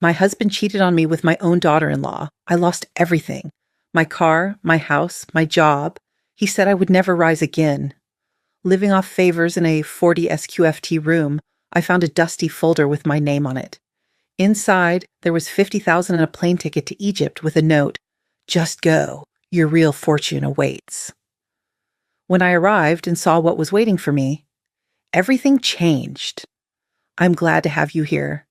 My husband cheated on me with my own daughter-in-law. I lost everything. My car, my house, my job. He said I would never rise again. Living off favors in a 40 SQFT room, I found a dusty folder with my name on it. Inside, there was 50,000 and a plane ticket to Egypt with a note, "Just go. Your real fortune awaits." When I arrived and saw what was waiting for me, everything changed. I'm glad to have you here.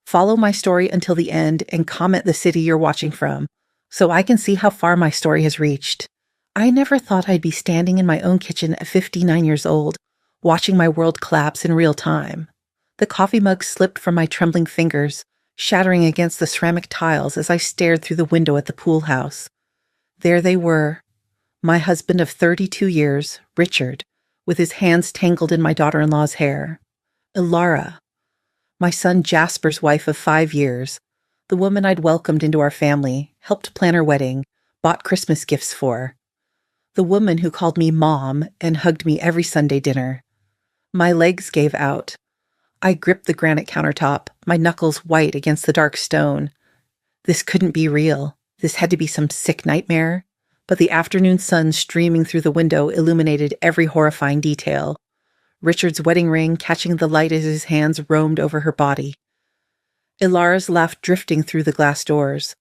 Follow my story until the end and comment the city you're watching from, so I can see how far my story has reached. I never thought I'd be standing in my own kitchen at 59 years old, watching my world collapse in real time. The coffee mug slipped from my trembling fingers, shattering against the ceramic tiles as I stared through the window at the pool house. There they were, my husband of 32 years, Richard, with his hands tangled in my daughter-in-law's hair. Ilara, my son Jasper's wife of 5 years, the woman I'd welcomed into our family, helped plan her wedding, bought Christmas gifts for. The woman who called me Mom and hugged me every Sunday dinner. My legs gave out. I gripped the granite countertop, my knuckles white against the dark stone. This couldn't be real. This had to be some sick nightmare. But the afternoon sun streaming through the window illuminated every horrifying detail. Richard's wedding ring catching the light as his hands roamed over her body. Ilara's laugh drifting through the glass doors.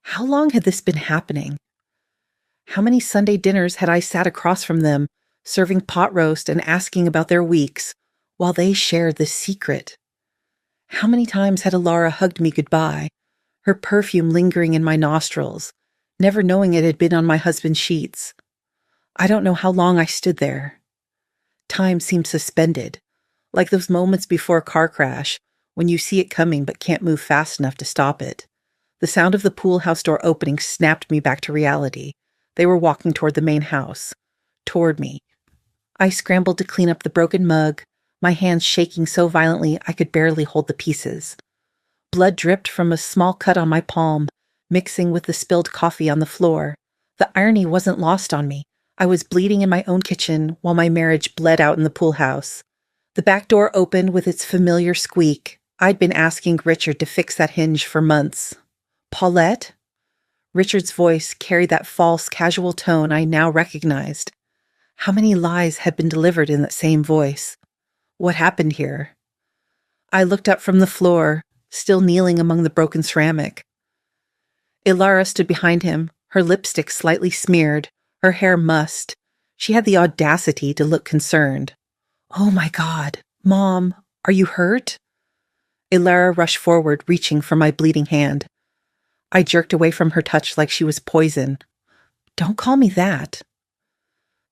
How long had this been happening? How many Sunday dinners had I sat across from them, serving pot roast and asking about their weeks, while they shared the secret? How many times had Ilara hugged me goodbye, her perfume lingering in my nostrils, never knowing it had been on my husband's sheets? I don't know how long I stood there. Time seemed suspended, like those moments before a car crash, when you see it coming but can't move fast enough to stop it. The sound of the pool house door opening snapped me back to reality. They were walking toward the main house. Toward me. I scrambled to clean up the broken mug, my hands shaking so violently I could barely hold the pieces. Blood dripped from a small cut on my palm, mixing with the spilled coffee on the floor. The irony wasn't lost on me. I was bleeding in my own kitchen while my marriage bled out in the pool house. The back door opened with its familiar squeak. I'd been asking Richard to fix that hinge for months. "Paulette?" Richard's voice carried that false, casual tone I now recognized. How many lies had been delivered in that same voice? What happened here? I looked up from the floor, still kneeling among the broken ceramic. Ilara stood behind him, her lipstick slightly smeared, her hair mussed. She had the audacity to look concerned. "Oh my God, Mom, are you hurt?" Ilara rushed forward, reaching for my bleeding hand. I jerked away from her touch like she was poison. "Don't call me that."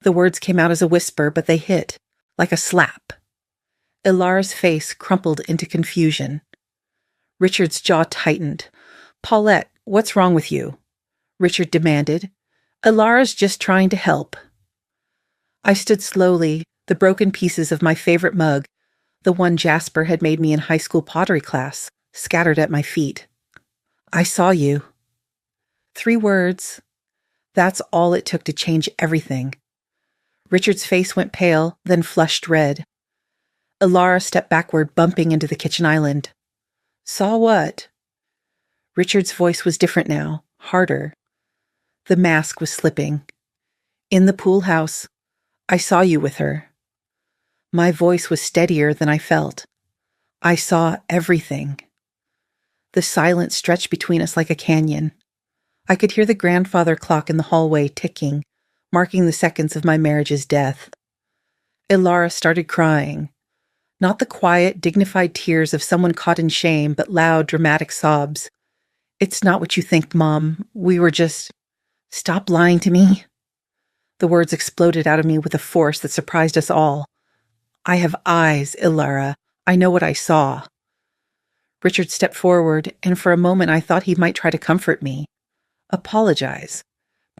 The words came out as a whisper, but they hit, like a slap. Ilara's face crumpled into confusion. Richard's jaw tightened. "Paulette, what's wrong with you?" Richard demanded. "Ilara's just trying to help." I stood slowly, the broken pieces of my favorite mug, the one Jasper had made me in high school pottery class, scattered at my feet. "I saw you." 3 words. That's all it took to change everything. Richard's face went pale, then flushed red. Ilara stepped backward, bumping into the kitchen island. "Saw what?" Richard's voice was different now, harder. The mask was slipping. "In the pool house. I saw you with her." My voice was steadier than I felt. "I saw everything." The silence stretched between us like a canyon. I could hear the grandfather clock in the hallway ticking, marking the seconds of my marriage's death. Ilara started crying. Not the quiet, dignified tears of someone caught in shame, but loud, dramatic sobs. "It's not what you think, Mom. We were just... Stop lying to me." The words exploded out of me with a force that surprised us all. "I have eyes, Ilara. I know what I saw." Richard stepped forward, and for a moment I thought he might try to comfort me. Apologize.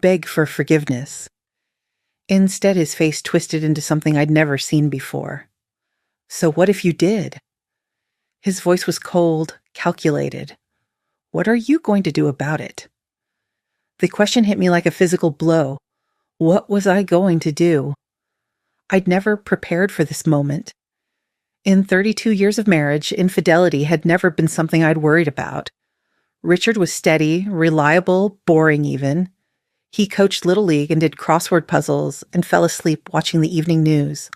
Beg for forgiveness. Instead, his face twisted into something I'd never seen before. "So what if you did?" His voice was cold, calculated. "What are you going to do about it?" The question hit me like a physical blow. What was I going to do? I'd never prepared for this moment. In 32 years of marriage, infidelity had never been something I'd worried about. Richard was steady, reliable, boring even. He coached Little League and did crossword puzzles and fell asleep watching the evening news.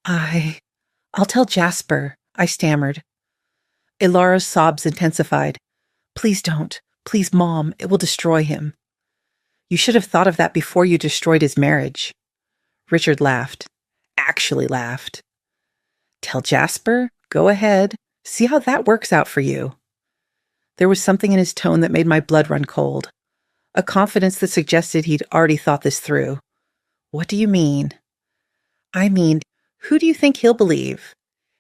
I'll tell Jasper, I stammered. Ilara's sobs intensified. Please don't. Please, Mom, it will destroy him. You should have thought of that before you destroyed his marriage. Richard laughed. Actually laughed. Tell Jasper? Go ahead. See how that works out for you. There was something in his tone that made my blood run cold. A confidence that suggested he'd already thought this through. What do you mean? I mean, who do you think he'll believe?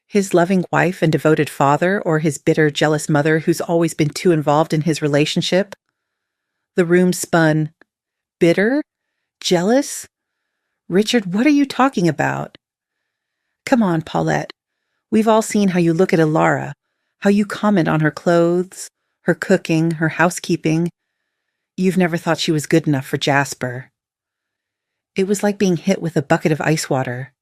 His loving wife and devoted father, or his bitter, jealous mother who's always been too involved in his relationship? The room spun. Bitter? Jealous? Richard, what are you talking about? Come on, Paulette. We've all seen how you look at Ilara, how you comment on her clothes, her cooking, her housekeeping. You've never thought she was good enough for Jasper. It was like being hit with a bucket of ice water.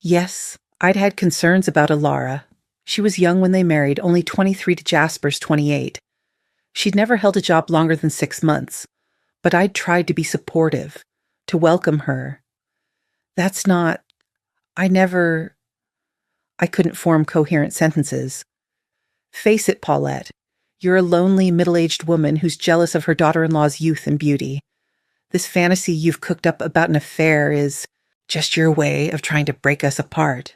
Yes, I'd had concerns about Ilara. She was young when they married, only 23 to Jasper's 28. She'd never held a job longer than 6 months, but I'd tried to be supportive, to welcome her. That's not... I couldn't form coherent sentences. Face it, Paulette. You're a lonely, middle-aged woman who's jealous of her daughter-in-law's youth and beauty. This fantasy you've cooked up about an affair is just your way of trying to break us apart.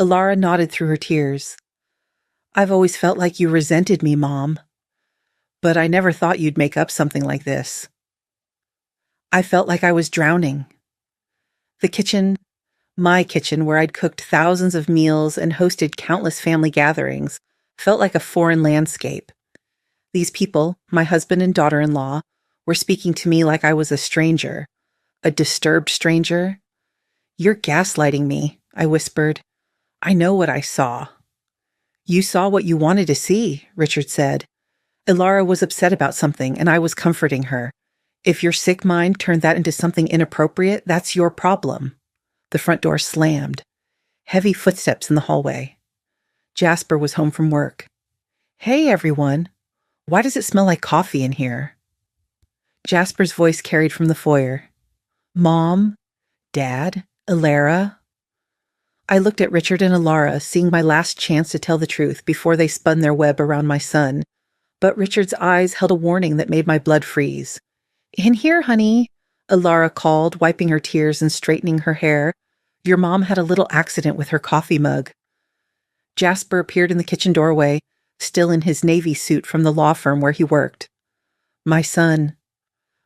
Ilara nodded through her tears. I've always felt like you resented me, Mom. But I never thought you'd make up something like this. I felt like I was drowning. The kitchen, my kitchen, where I'd cooked thousands of meals and hosted countless family gatherings, felt like a foreign landscape. These people, my husband and daughter-in-law, were speaking to me like I was a stranger, a disturbed stranger. You're gaslighting me, I whispered. I know what I saw. You saw what you wanted to see, Richard said. Ilara was upset about something, and I was comforting her. If your sick mind turned that into something inappropriate, that's your problem. The front door slammed. Heavy footsteps in the hallway. Jasper was home from work. Hey, everyone. Why does it smell like coffee in here? Jasper's voice carried from the foyer. Mom? Dad? Ilara? I looked at Richard and Ilara, seeing my last chance to tell the truth before they spun their web around my son. But Richard's eyes held a warning that made my blood freeze. In here, honey, Ilara called, wiping her tears and straightening her hair. Your mom had a little accident with her coffee mug. Jasper appeared in the kitchen doorway, still in his Navy suit from the law firm where he worked. My son.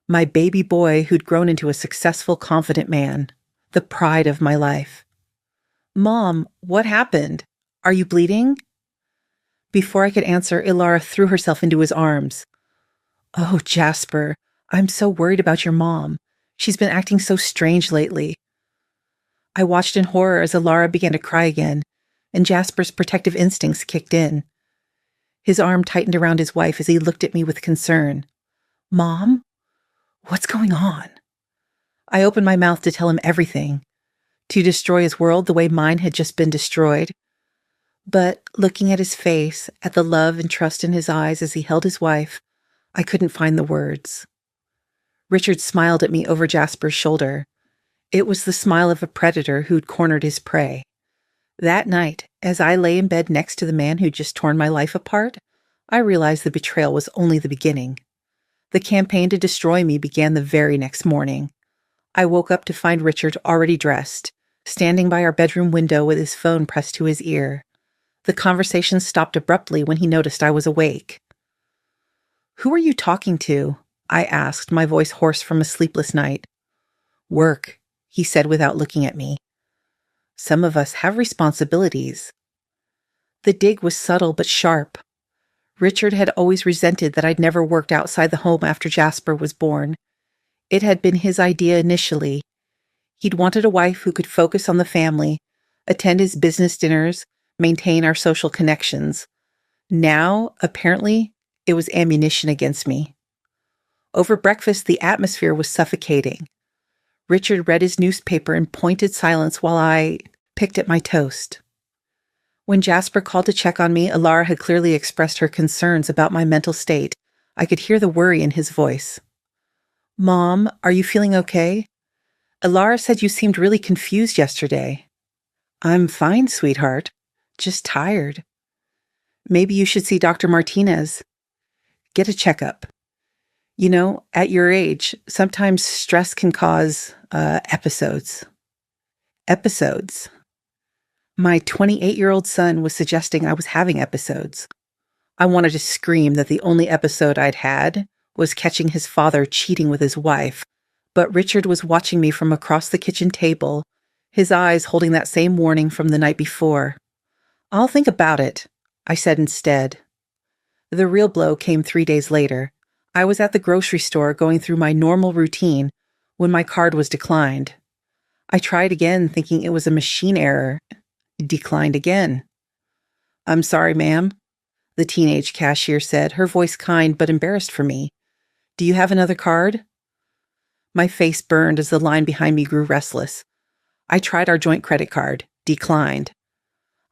My baby boy who'd grown into a successful, confident man. The pride of my life. Mom, what happened? Are you bleeding? Before I could answer, Ilara threw herself into his arms. Oh, Jasper, I'm so worried about your mom. She's been acting so strange lately. I watched in horror as Ilara began to cry again, and Jasper's protective instincts kicked in. His arm tightened around his wife as he looked at me with concern. Mom? What's going on? I opened my mouth to tell him everything, to destroy his world the way mine had just been destroyed. But looking at his face, at the love and trust in his eyes as he held his wife, I couldn't find the words. Richard smiled at me over Jasper's shoulder. It was the smile of a predator who'd cornered his prey. That night, as I lay in bed next to the man who'd just torn my life apart, I realized the betrayal was only the beginning. The campaign to destroy me began the very next morning. I woke up to find Richard already dressed, standing by our bedroom window with his phone pressed to his ear. The conversation stopped abruptly when he noticed I was awake. Who are you talking to? I asked, my voice hoarse from a sleepless night. Work, he said without looking at me. Some of us have responsibilities. The dig was subtle but sharp. Richard had always resented that I'd never worked outside the home after Jasper was born. It had been his idea initially. He'd wanted a wife who could focus on the family, attend his business dinners, maintain our social connections. Now, apparently, it was ammunition against me. Over breakfast, the atmosphere was suffocating. Richard read his newspaper in pointed silence while I picked at my toast. When Jasper called to check on me, Alara had clearly expressed her concerns about my mental state. I could hear the worry in his voice. "Mom, are you feeling okay? Alara said you seemed really confused yesterday." "I'm fine, sweetheart. Just tired." "Maybe you should see Dr. Martinez. Get a checkup. You know, at your age, sometimes stress can cause, episodes." Episodes. My 28-year-old son was suggesting I was having episodes. I wanted to scream that the only episode I'd had was catching his father cheating with his wife, but Richard was watching me from across the kitchen table, his eyes holding that same warning from the night before. "I'll think about it," I said instead. The real blow came 3 days later. I was at the grocery store going through my normal routine when my card was declined. I tried again, thinking it was a machine error. Declined again. "I'm sorry, ma'am," the teenage cashier said, her voice kind but embarrassed for me. "Do you have another card?" My face burned as the line behind me grew restless. I tried our joint credit card. Declined.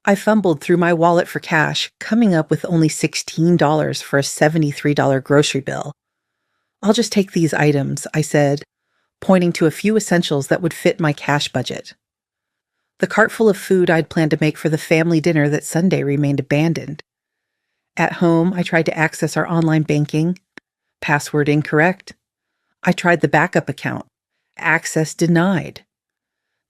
I fumbled through my wallet for cash, coming up with only $16 for a $73 grocery bill. "I'll just take these items," I said, pointing to a few essentials that would fit my cash budget. The cart full of food I'd planned to make for the family dinner that Sunday remained abandoned. At home, I tried to access our online banking. Password incorrect. I tried the backup account. Access denied.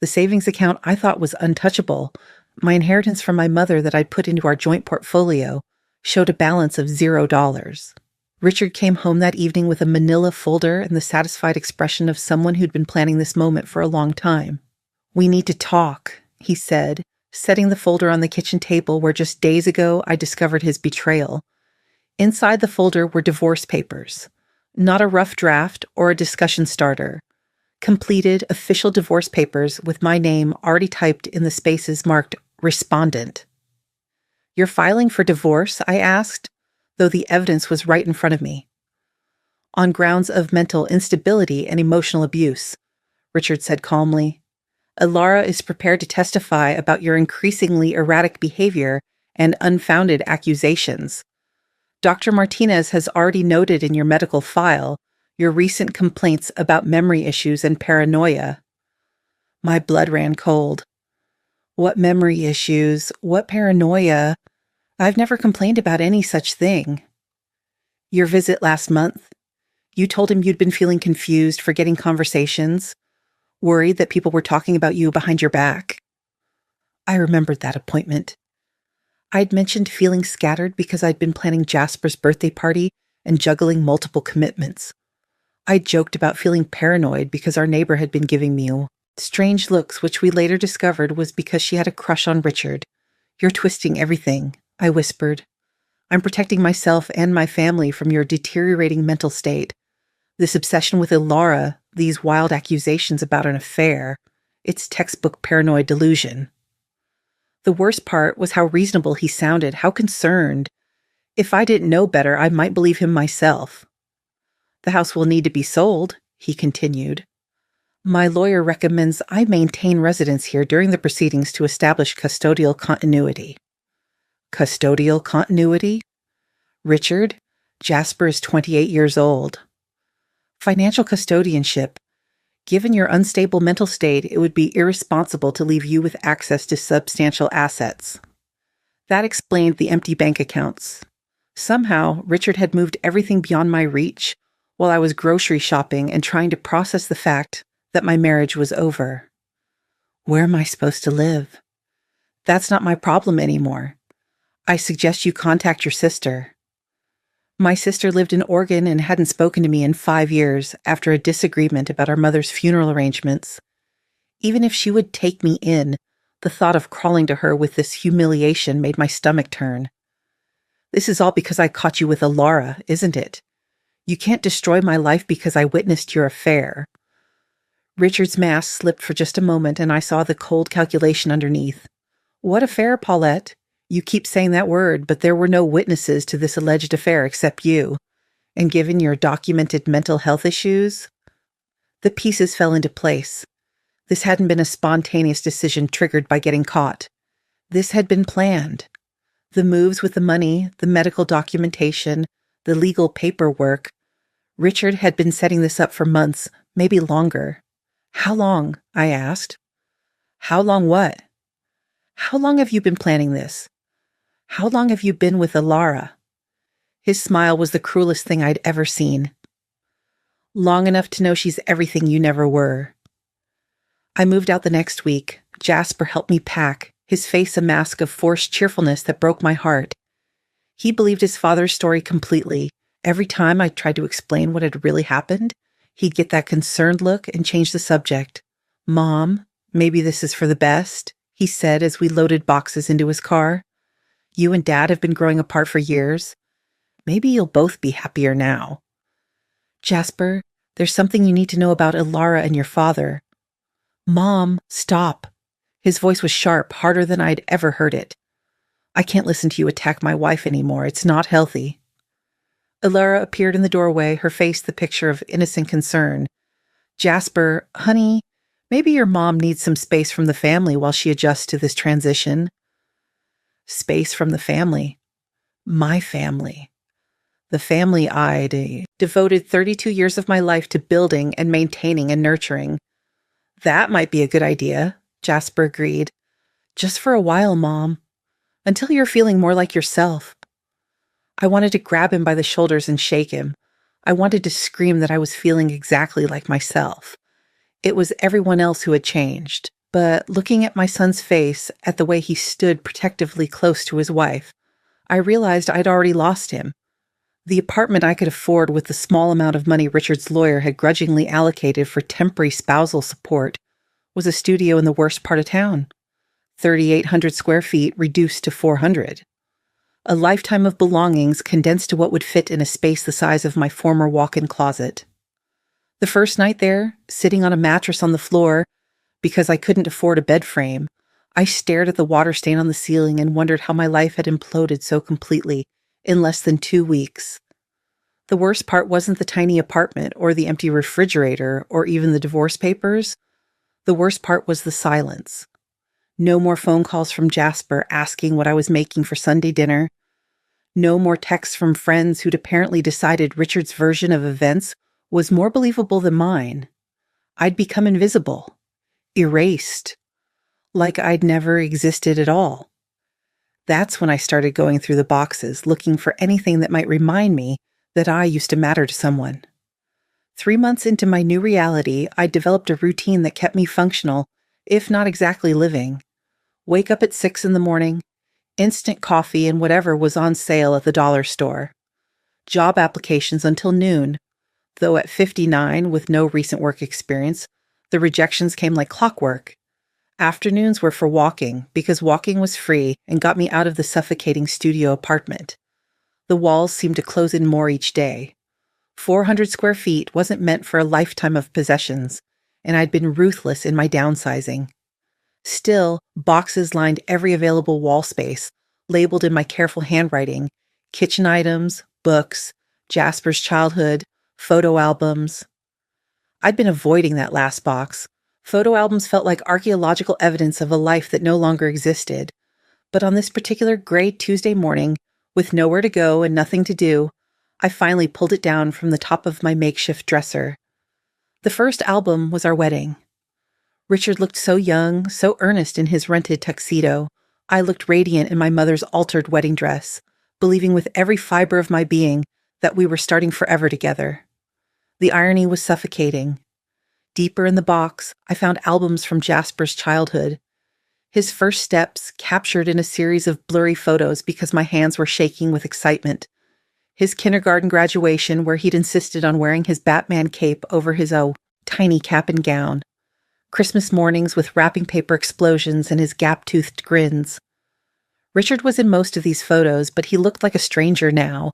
The savings account I thought was untouchable, my inheritance from my mother that I'd put into our joint portfolio, showed a balance of $0. Richard came home that evening with a manila folder and the satisfied expression of someone who'd been planning this moment for a long time. "We need to talk," he said, setting the folder on the kitchen table where just days ago I discovered his betrayal. Inside the folder were divorce papers. Not a rough draft or a discussion starter. Completed official divorce papers with my name already typed in the spaces marked Respondent. "You're filing for divorce?" I asked, though the evidence was right in front of me. "On grounds of mental instability and emotional abuse," Richard said calmly. "Alara is prepared to testify about your increasingly erratic behavior and unfounded accusations. Dr. Martinez has already noted in your medical file your recent complaints about memory issues and paranoia." My blood ran cold. What memory issues? What paranoia? I've never complained about any such thing. "Your visit last month. You told him you'd been feeling confused, forgetting conversations, worried that people were talking about you behind your back." I remembered that appointment. I'd mentioned feeling scattered because I'd been planning Jasper's birthday party and juggling multiple commitments. I joked about feeling paranoid because our neighbor had been giving me strange looks, which we later discovered was because she had a crush on Richard. "You're twisting everything," I whispered. "I'm protecting myself and my family from your deteriorating mental state. This obsession with Alara, these wild accusations about an affair, it's textbook paranoid delusion." The worst part was how reasonable he sounded, how concerned. If I didn't know better, I might believe him myself. "The house will need to be sold," he continued. "My lawyer recommends I maintain residence here during the proceedings to establish custodial continuity." Custodial continuity? "Richard, Jasper is 28 years old. Financial custodianship. Given your unstable mental state, it would be irresponsible to leave you with access to substantial assets." That explained the empty bank accounts. Somehow, Richard had moved everything beyond my reach while I was grocery shopping and trying to process the fact that my marriage was over. Where am I supposed to live? That's not my problem anymore. I suggest you contact your sister. My sister lived in Oregon and hadn't spoken to me in 5 years after a disagreement about our mother's funeral arrangements. Even if she would take me in, the thought of crawling to her with this humiliation made my stomach turn. "This is all because I caught you with Alara, isn't it? You can't destroy my life because I witnessed your affair." Richard's mask slipped for just a moment, and I saw the cold calculation underneath. "What affair, Paulette? You keep saying that word, but there were no witnesses to this alleged affair except you. And given your documented mental health issues..." The pieces fell into place. This hadn't been a spontaneous decision triggered by getting caught. This had been planned. The moves with the money, the medical documentation, the legal paperwork. Richard had been setting this up for months, maybe longer. How long? I asked. How long what? How long have you been planning this? How long have you been with Alara? His smile was the cruelest thing I'd ever seen. Long enough to know she's everything you never were. I moved out the next week. Jasper helped me pack, his face a mask of forced cheerfulness that broke my heart. He believed his father's story completely. Every time I tried to explain what had really happened, he'd get that concerned look and change the subject. Mom, maybe this is for the best, he said as we loaded boxes into his car. You and Dad have been growing apart for years. Maybe you'll both be happier now. Jasper, there's something you need to know about Alara and your father. Mom, stop. His voice was sharp, harder than I'd ever heard it. I can't listen to you attack my wife anymore. It's not healthy. Alara appeared in the doorway, her face the picture of innocent concern. Jasper, honey, maybe your mom needs some space from the family while she adjusts to this transition. Space from the family. My family. The family I'd devoted 32 years of my life to building and maintaining and nurturing. That might be a good idea, Jasper agreed. Just for a while, Mom. Until you're feeling more like yourself. I wanted to grab him by the shoulders and shake him. I wanted to scream that I was feeling exactly like myself. It was everyone else who had changed. But looking at my son's face, at the way he stood protectively close to his wife, I realized I'd already lost him. The apartment I could afford with the small amount of money Richard's lawyer had grudgingly allocated for temporary spousal support was a studio in the worst part of town. 3,800 square feet reduced to 400. A lifetime of belongings condensed to what would fit in a space the size of my former walk-in closet. The first night there, sitting on a mattress on the floor, because I couldn't afford a bed frame, I stared at the water stain on the ceiling and wondered how my life had imploded so completely in less than 2 weeks. The worst part wasn't the tiny apartment or the empty refrigerator or even the divorce papers. The worst part was the silence. No more phone calls from Jasper asking what I was making for Sunday dinner. No more texts from friends who'd apparently decided Richard's version of events was more believable than mine. I'd become invisible, erased, like I'd never existed at all. That's when I started going through the boxes, looking for anything that might remind me that I used to matter to someone. 3 months into my new reality, I developed a routine that kept me functional, if not exactly living. Wake up at 6 in the morning, instant coffee and whatever was on sale at the dollar store. Job applications until noon, though at 59 with no recent work experience, the rejections came like clockwork. Afternoons were for walking, because walking was free and got me out of the suffocating studio apartment. The walls seemed to close in more each day. 400 square feet wasn't meant for a lifetime of possessions, and I'd been ruthless in my downsizing. Still, boxes lined every available wall space, labeled in my careful handwriting, kitchen items, books, Jasper's childhood, photo albums. I'd been avoiding that last box. Photo albums felt like archaeological evidence of a life that no longer existed. But on this particular gray Tuesday morning, with nowhere to go and nothing to do, I finally pulled it down from the top of my makeshift dresser. The first album was our wedding. Richard looked so young, so earnest in his rented tuxedo. I looked radiant in my mother's altered wedding dress, believing with every fiber of my being that we were starting forever together. The irony was suffocating. Deeper in the box, I found albums from Jasper's childhood. His first steps captured in a series of blurry photos because my hands were shaking with excitement. His kindergarten graduation, where he'd insisted on wearing his Batman cape over his tiny cap and gown. Christmas mornings with wrapping paper explosions and his gap-toothed grins. Richard was in most of these photos, but he looked like a stranger now.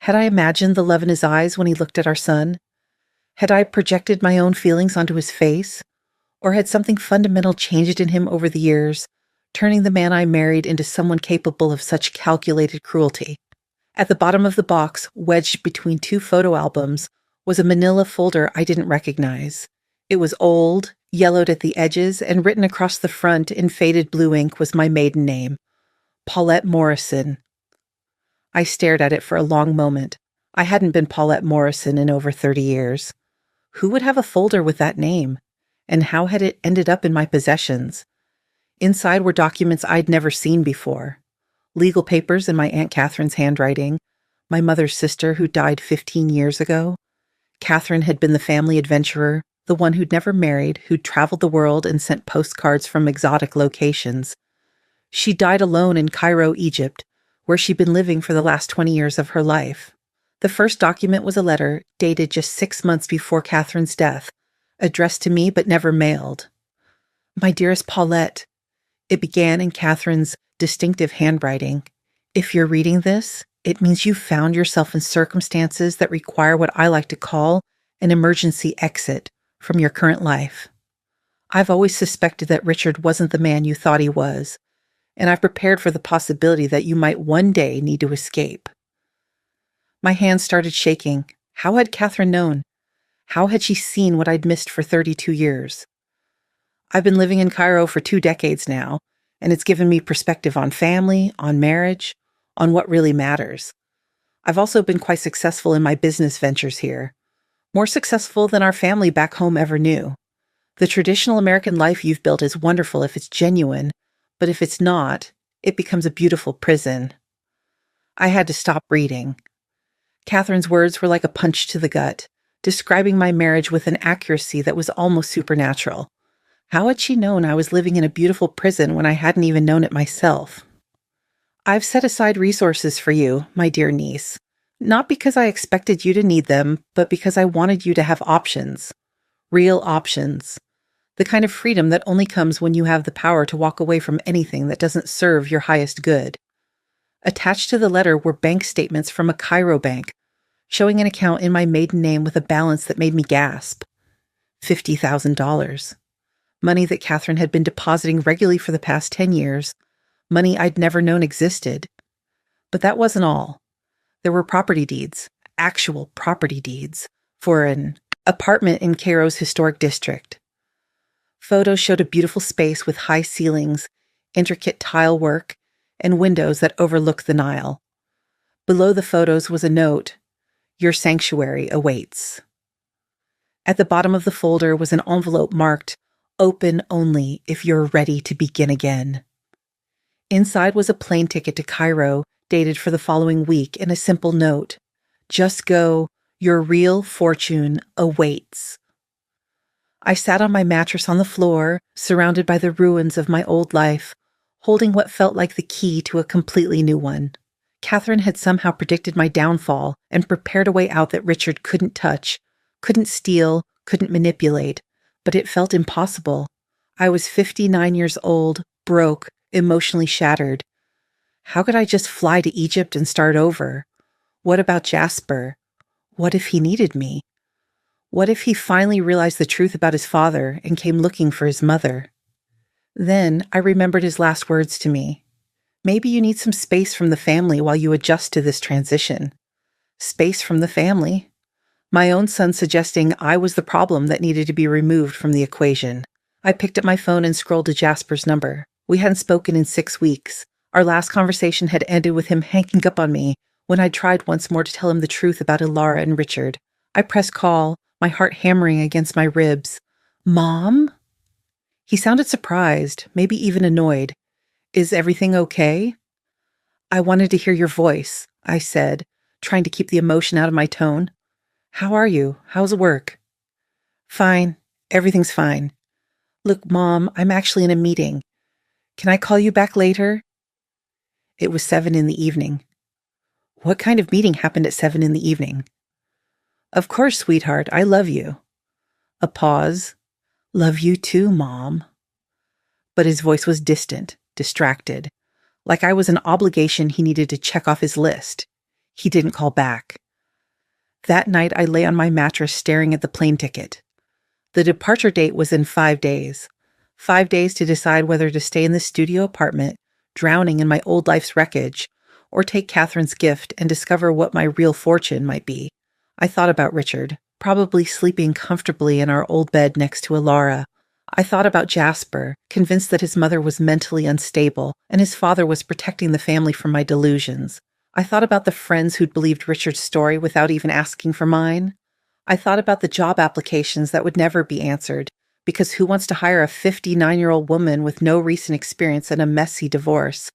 Had I imagined the love in his eyes when he looked at our son? Had I projected my own feelings onto his face? Or had something fundamental changed in him over the years, turning the man I married into someone capable of such calculated cruelty? At the bottom of the box, wedged between 2 photo albums, was a manila folder I didn't recognize. It was old, Yellowed at the edges and written across the front in faded blue ink was my maiden name, Paulette Morrison. I stared at it for a long moment. I hadn't been Paulette Morrison in over 30 years. Who would have a folder with that name? And how had it ended up in my possessions? Inside were documents I'd never seen before. Legal papers in my Aunt Catherine's handwriting, my mother's sister who died 15 years ago. Catherine had been the family adventurer, the one who'd never married, who'd traveled the world and sent postcards from exotic locations. She died alone in Cairo, Egypt, where she'd been living for the last 20 years of her life. The first document was a letter dated just 6 months before Catherine's death, addressed to me but never mailed. My dearest Paulette, it began in Catherine's distinctive handwriting. If you're reading this, it means you've found yourself in circumstances that require what I like to call an emergency exit from your current life. I've always suspected that Richard wasn't the man you thought he was, and I've prepared for the possibility that you might one day need to escape. My hands started shaking. How had Catherine known? How had she seen what I'd missed for 32 years? I've been living in Cairo for 2 decades now, and it's given me perspective on family, on marriage, on what really matters. I've also been quite successful in my business ventures here, more successful than our family back home ever knew. The traditional American life you've built is wonderful if it's genuine, but if it's not, it becomes a beautiful prison. I had to stop reading. Catherine's words were like a punch to the gut, describing my marriage with an accuracy that was almost supernatural. How had she known I was living in a beautiful prison when I hadn't even known it myself? I've set aside resources for you, my dear niece, not because I expected you to need them, but because I wanted you to have options. Real options. The kind of freedom that only comes when you have the power to walk away from anything that doesn't serve your highest good. Attached to the letter were bank statements from a Cairo bank, showing an account in my maiden name with a balance that made me gasp. $50,000. Money that Catherine had been depositing regularly for the past 10 years, money I'd never known existed. But that wasn't all. There were property deeds, actual property deeds, for an apartment in Cairo's historic district. Photos showed a beautiful space with high ceilings, intricate tile work, and windows that overlooked the Nile. Below the photos was a note, "Your sanctuary awaits." At the bottom of the folder was an envelope marked, "Open only if you're ready to begin again." Inside was a plane ticket to Cairo, dated for the following week, and a simple note, "Just go, your real fortune awaits." I sat on my mattress on the floor, surrounded by the ruins of my old life, holding what felt like the key to a completely new one. Catherine had somehow predicted my downfall and prepared a way out that Richard couldn't touch, couldn't steal, couldn't manipulate, but it felt impossible. I was 59 years old, broke, emotionally shattered. How could I just fly to Egypt and start over? What about Jasper? What if he needed me? What if he finally realized the truth about his father and came looking for his mother? Then I remembered his last words to me. Maybe you need some space from the family while you adjust to this transition. Space from the family. My own son suggesting I was the problem that needed to be removed from the equation. I picked up my phone and scrolled to Jasper's number. We hadn't spoken in 6 weeks. Our last conversation had ended with him hanging up on me when I tried once more to tell him the truth about Ilara and Richard. I pressed call, my heart hammering against my ribs. "Mom?" He sounded surprised, maybe even annoyed. "Is everything okay?" "I wanted to hear your voice," I said, trying to keep the emotion out of my tone. "How are you? How's work?" "Fine. Everything's fine. Look, Mom, I'm actually in a meeting. Can I call you back later?" It was 7 in the evening. What kind of meeting happened at 7 in the evening? "Of course, sweetheart, I love you." A pause. "Love you too, Mom." But his voice was distant, distracted, like I was an obligation he needed to check off his list. He didn't call back. That night I lay on my mattress staring at the plane ticket. The departure date was in 5 days. 5 days to decide whether to stay in the studio apartment, drowning in my old life's wreckage, or take Catherine's gift and discover what my real fortune might be. I thought about Richard, probably sleeping comfortably in our old bed next to Ilara. I thought about Jasper, convinced that his mother was mentally unstable and his father was protecting the family from my delusions. I thought about the friends who'd believed Richard's story without even asking for mine. I thought about the job applications that would never be answered, because who wants to hire a 59-year-old woman with no recent experience and a messy divorce?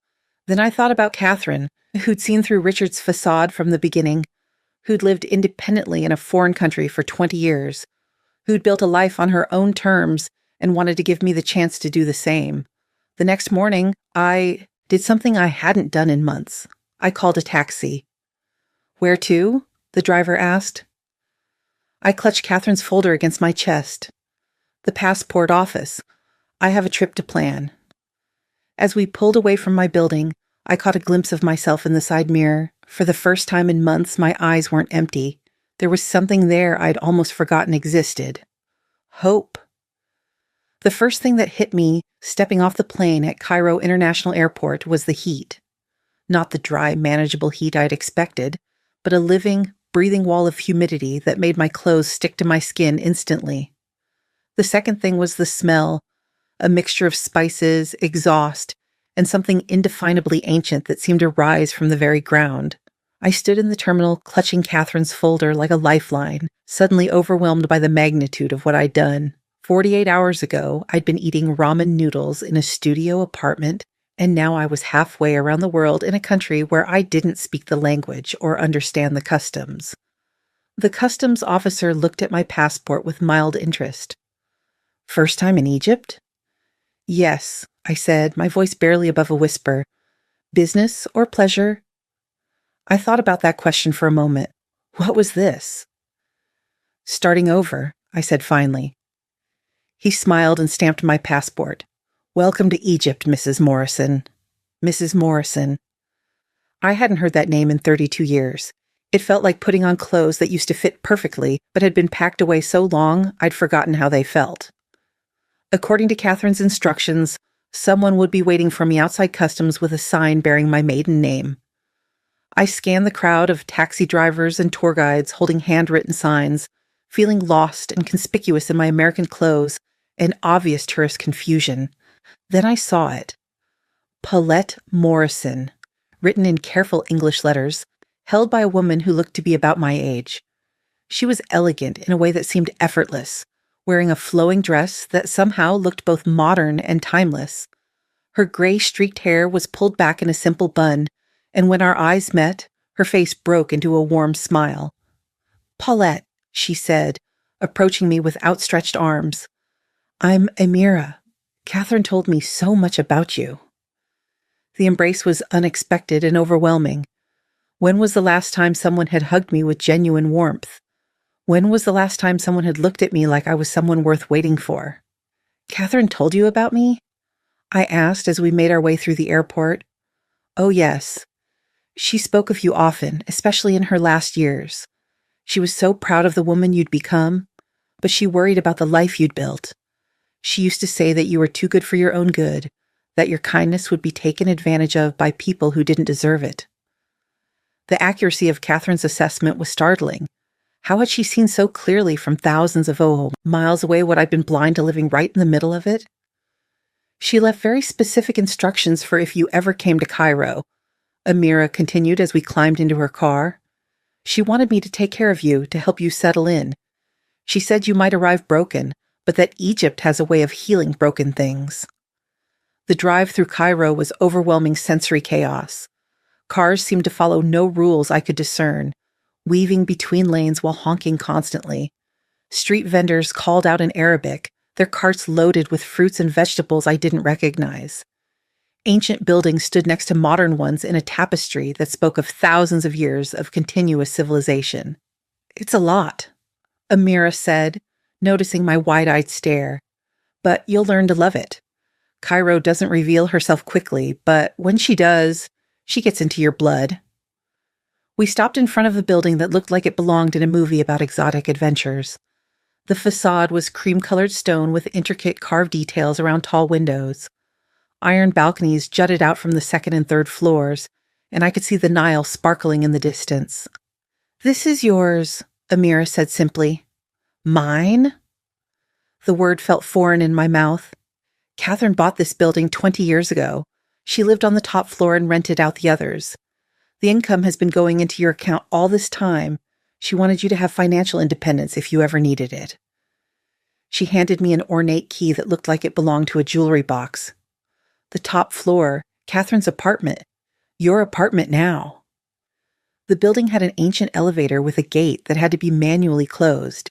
Then I thought about Catherine, who'd seen through Richard's facade from the beginning, who'd lived independently in a foreign country for 20 years, who'd built a life on her own terms and wanted to give me the chance to do the same. The next morning, I did something I hadn't done in months. I called a taxi. "Where to?" the driver asked. I clutched Catherine's folder against my chest. "The passport office. I have a trip to plan." As we pulled away from my building, I caught a glimpse of myself in the side mirror. For the first time in months, my eyes weren't empty. There was something there I'd almost forgotten existed. Hope. The first thing that hit me stepping off the plane at Cairo International Airport was the heat. Not the dry, manageable heat I'd expected, but a living, breathing wall of humidity that made my clothes stick to my skin instantly. The second thing was the smell, a mixture of spices, exhaust, and something indefinably ancient that seemed to rise from the very ground. I stood in the terminal, clutching Catherine's folder like a lifeline, suddenly overwhelmed by the magnitude of what I'd done. 48 hours ago, I'd been eating ramen noodles in a studio apartment, and now I was halfway around the world in a country where I didn't speak the language or understand the customs. The customs officer looked at my passport with mild interest. "First time in Egypt?" "Yes," I said, my voice barely above a whisper. "Business or pleasure?" I thought about that question for a moment. What was this? "Starting over," I said finally. He smiled and stamped my passport. "Welcome to Egypt, Mrs. Morrison." Mrs. Morrison. I hadn't heard that name in 32 years. It felt like putting on clothes that used to fit perfectly, but had been packed away so long I'd forgotten how they felt. According to Catherine's instructions, someone would be waiting for me outside customs with a sign bearing my maiden name. I scanned the crowd of taxi drivers and tour guides holding handwritten signs, feeling lost and conspicuous in my American clothes and obvious tourist confusion. Then I saw it. Paulette Morrison, written in careful English letters, held by a woman who looked to be about my age. She was elegant in a way that seemed effortless, wearing a flowing dress that somehow looked both modern and timeless. Her gray streaked hair was pulled back in a simple bun, and when our eyes met, her face broke into a warm smile. "Paulette," she said, approaching me with outstretched arms. "I'm Amira. Catherine told me so much about you." The embrace was unexpected and overwhelming. When was the last time someone had hugged me with genuine warmth? When was the last time someone had looked at me like I was someone worth waiting for? "Catherine told you about me?" I asked as we made our way through the airport. "Oh, yes. She spoke of you often, especially in her last years. She was so proud of the woman you'd become, but she worried about the life you'd built. She used to say that you were too good for your own good, that your kindness would be taken advantage of by people who didn't deserve it." The accuracy of Catherine's assessment was startling. How had she seen so clearly from thousands of miles away what I'd been blind to living right in the middle of it? "She left very specific instructions for if you ever came to Cairo," Amira continued as we climbed into her car. "She wanted me to take care of you, to help you settle in. She said you might arrive broken, but that Egypt has a way of healing broken things." The drive through Cairo was overwhelming sensory chaos. Cars seemed to follow no rules I could discern, weaving between lanes while honking constantly. Street vendors called out in Arabic, their carts loaded with fruits and vegetables I didn't recognize. Ancient buildings stood next to modern ones in a tapestry that spoke of thousands of years of continuous civilization. "It's a lot," Amira said, noticing my wide-eyed stare. "But you'll learn to love it. Cairo doesn't reveal herself quickly, but when she does, she gets into your blood." We stopped in front of a building that looked like it belonged in a movie about exotic adventures. The facade was cream-colored stone with intricate carved details around tall windows. Iron balconies jutted out from the second and third floors, and I could see the Nile sparkling in the distance. "This is yours," Amira said simply. "Mine?" The word felt foreign in my mouth. Catherine bought this building 20 years ago. She lived on the top floor and rented out the others. The income has been going into your account all this time. She wanted you to have financial independence if you ever needed it. She handed me an ornate key that looked like it belonged to a jewelry box. The top floor, Catherine's apartment. Your apartment now. The building had an ancient elevator with a gate that had to be manually closed.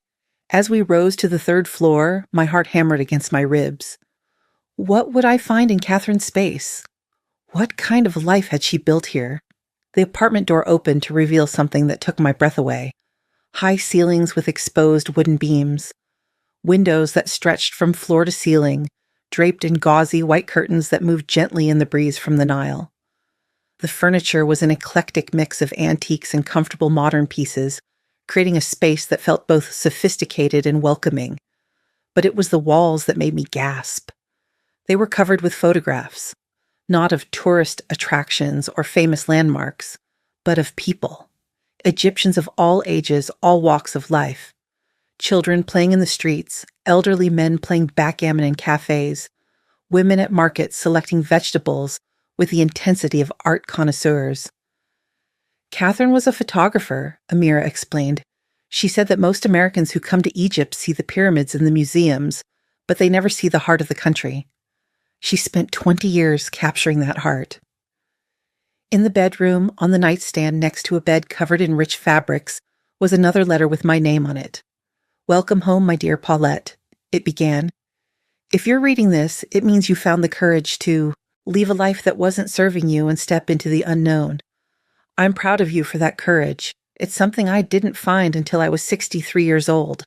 As we rose to the third floor, my heart hammered against my ribs. What would I find in Catherine's space? What kind of life had she built here? The apartment door opened to reveal something that took my breath away. High ceilings with exposed wooden beams. Windows that stretched from floor to ceiling, draped in gauzy white curtains that moved gently in the breeze from the Nile. The furniture was an eclectic mix of antiques and comfortable modern pieces, creating a space that felt both sophisticated and welcoming. But it was the walls that made me gasp. They were covered with photographs, not of tourist attractions or famous landmarks, but of people. Egyptians of all ages, all walks of life. Children playing in the streets, elderly men playing backgammon in cafes, women at markets selecting vegetables with the intensity of art connoisseurs. Catherine was a photographer, Amira explained. She said that most Americans who come to Egypt see the pyramids and the museums, but they never see the heart of the country. She spent 20 years capturing that heart. In the bedroom, on the nightstand next to a bed covered in rich fabrics, was another letter with my name on it. "Welcome home, my dear Paulette," it began. "If you're reading this, it means you found the courage to leave a life that wasn't serving you and step into the unknown. I'm proud of you for that courage. It's something I didn't find until I was 63 years old."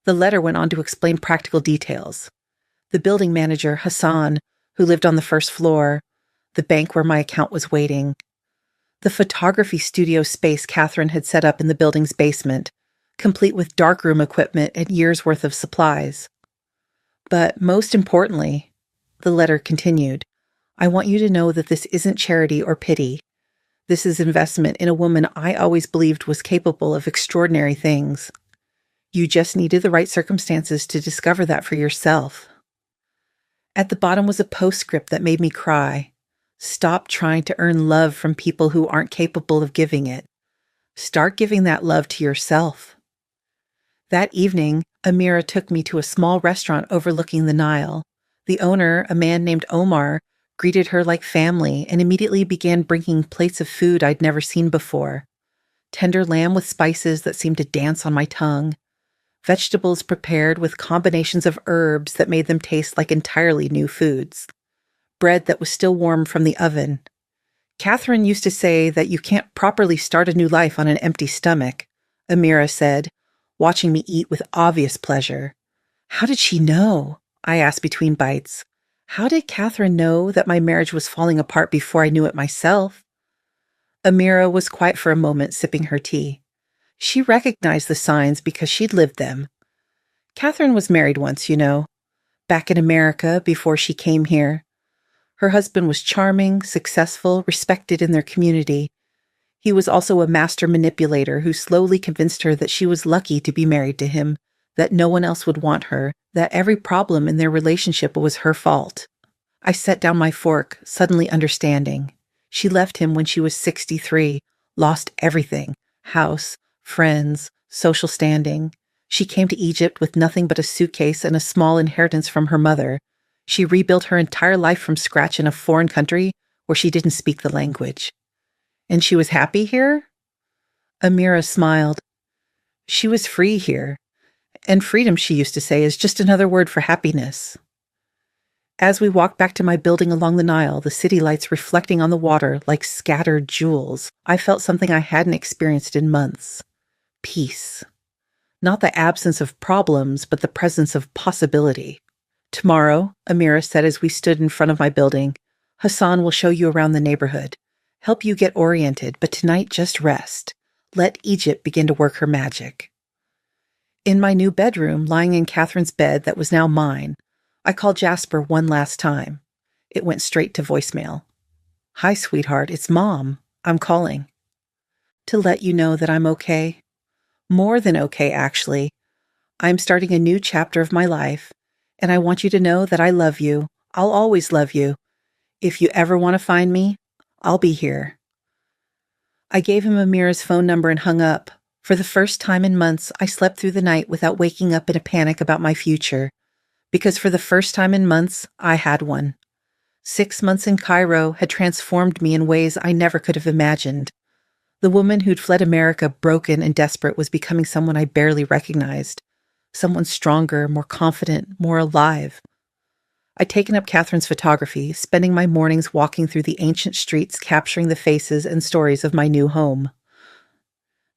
The letter went on to explain practical details. The building manager, Hassan, who lived on the first floor, the bank where my account was waiting, the photography studio space Catherine had set up in the building's basement, complete with darkroom equipment and years' worth of supplies. But most importantly, the letter continued, "I want you to know that this isn't charity or pity. This is investment in a woman I always believed was capable of extraordinary things. You just needed the right circumstances to discover that for yourself." At the bottom was a postscript that made me cry. Stop trying to earn love from people who aren't capable of giving it. Start giving that love to yourself. That evening, Amira took me to a small restaurant overlooking the Nile. The owner, a man named Omar, greeted her like family and immediately began bringing plates of food I'd never seen before. Tender lamb with spices that seemed to dance on my tongue. Vegetables prepared with combinations of herbs that made them taste like entirely new foods. Bread that was still warm from the oven. "Catherine used to say that you can't properly start a new life on an empty stomach," Amira said, watching me eat with obvious pleasure. How did she know? I asked between bites. How did Catherine know that my marriage was falling apart before I knew it myself? Amira was quiet for a moment, sipping her tea. She recognized the signs because she'd lived them. Catherine was married once, you know, back in America before she came here. Her husband was charming, successful, respected in their community. He was also a master manipulator who slowly convinced her that she was lucky to be married to him, that no one else would want her, that every problem in their relationship was her fault. I set down my fork, suddenly understanding. She left him when she was 63, lost everything, house, friends, social standing. She came to Egypt with nothing but a suitcase and a small inheritance from her mother. She rebuilt her entire life from scratch in a foreign country where she didn't speak the language. And she was happy here? Amira smiled. She was free here. And freedom, she used to say, is just another word for happiness. As we walked back to my building along the Nile, the city lights reflecting on the water like scattered jewels, I felt something I hadn't experienced in months. Peace. Not the absence of problems, but the presence of possibility. "Tomorrow," Amira said as we stood in front of my building, "Hassan will show you around the neighborhood. Help you get oriented, but tonight just rest. Let Egypt begin to work her magic." In my new bedroom, lying in Catherine's bed that was now mine, I called Jasper one last time. It went straight to voicemail. "Hi, sweetheart, it's Mom. I'm calling to let you know that I'm okay. More than okay, actually. I'm starting a new chapter of my life, and I want you to know that I love you. I'll always love you. If you ever want to find me, I'll be here." I gave him Amira's phone number and hung up. For the first time in months, I slept through the night without waking up in a panic about my future. Because for the first time in months, I had one. 6 months in Cairo had transformed me in ways I never could have imagined. The woman who'd fled America broken and desperate was becoming someone I barely recognized. Someone stronger, more confident, more alive. I'd taken up Catherine's photography, spending my mornings walking through the ancient streets capturing the faces and stories of my new home.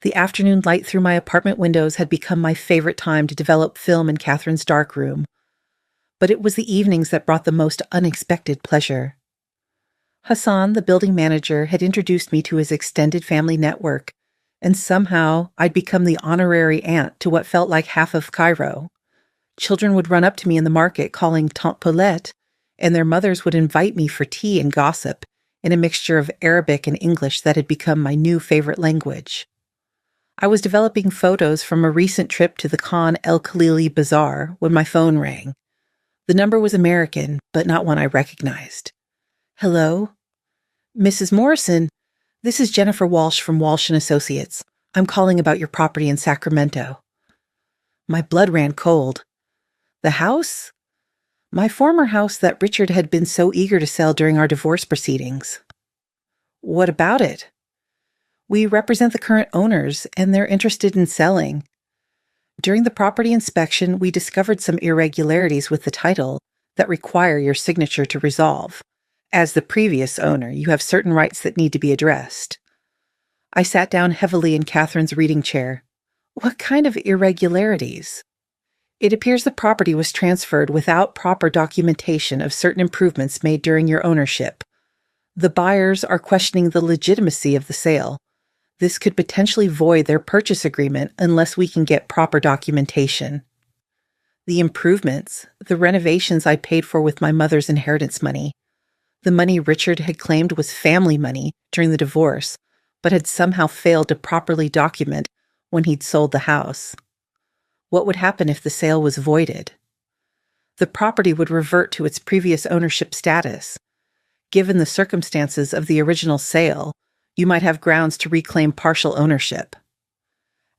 The afternoon light through my apartment windows had become my favorite time to develop film in Catherine's darkroom. But it was the evenings that brought the most unexpected pleasure. Hassan, the building manager, had introduced me to his extended family network, and somehow I'd become the honorary aunt to what felt like half of Cairo. Children would run up to me in the market calling Tante Paulette, and their mothers would invite me for tea and gossip in a mixture of Arabic and English that had become my new favorite language. I was developing photos from a recent trip to the Khan El Khalili Bazaar when my phone rang. The number was American, but not one I recognized. "Hello? Mrs. Morrison, this is Jennifer Walsh from Walsh & Associates. I'm calling about your property in Sacramento." My blood ran cold. The house? My former house that Richard had been so eager to sell during our divorce proceedings. "What about it?" "We represent the current owners, and they're interested in selling. During the property inspection, we discovered some irregularities with the title that require your signature to resolve. As the previous owner, you have certain rights that need to be addressed." I sat down heavily in Catherine's reading chair. "What kind of irregularities?" "It appears the property was transferred without proper documentation of certain improvements made during your ownership. The buyers are questioning the legitimacy of the sale. This could potentially void their purchase agreement unless we can get proper documentation. The improvements, the renovations I paid for with my mother's inheritance money. The money Richard had claimed was family money during the divorce, but had somehow failed to properly document when he'd sold the house. What would happen if the sale was voided? The property would revert to its previous ownership status. Given the circumstances of the original sale, you might have grounds to reclaim partial ownership.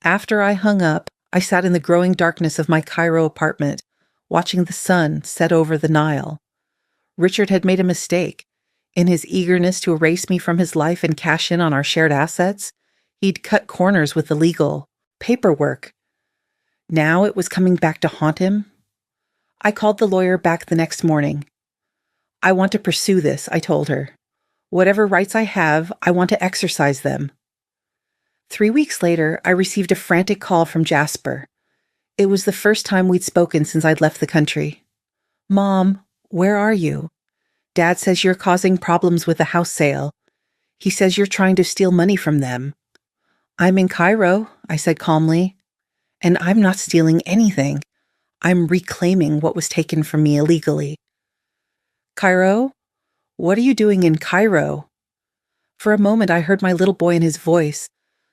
After I hung up, I sat in the growing darkness of my Cairo apartment, watching the sun set over the Nile. Richard had made a mistake. In his eagerness to erase me from his life and cash in on our shared assets, he'd cut corners with the legal paperwork. Now it was coming back to haunt him. I called the lawyer back the next morning. "I want to pursue this," I told her. "Whatever rights I have, I want to exercise them." 3 weeks later, I received a frantic call from Jasper. It was the first time we'd spoken since I'd left the country. "Mom, where are you? Dad says you're causing problems with the house sale. He says you're trying to steal money from them." "I'm in Cairo," I said calmly. "And I'm not stealing anything. I'm reclaiming what was taken from me illegally." "Cairo? What are you doing in Cairo?" For a moment I heard my little boy in his voice,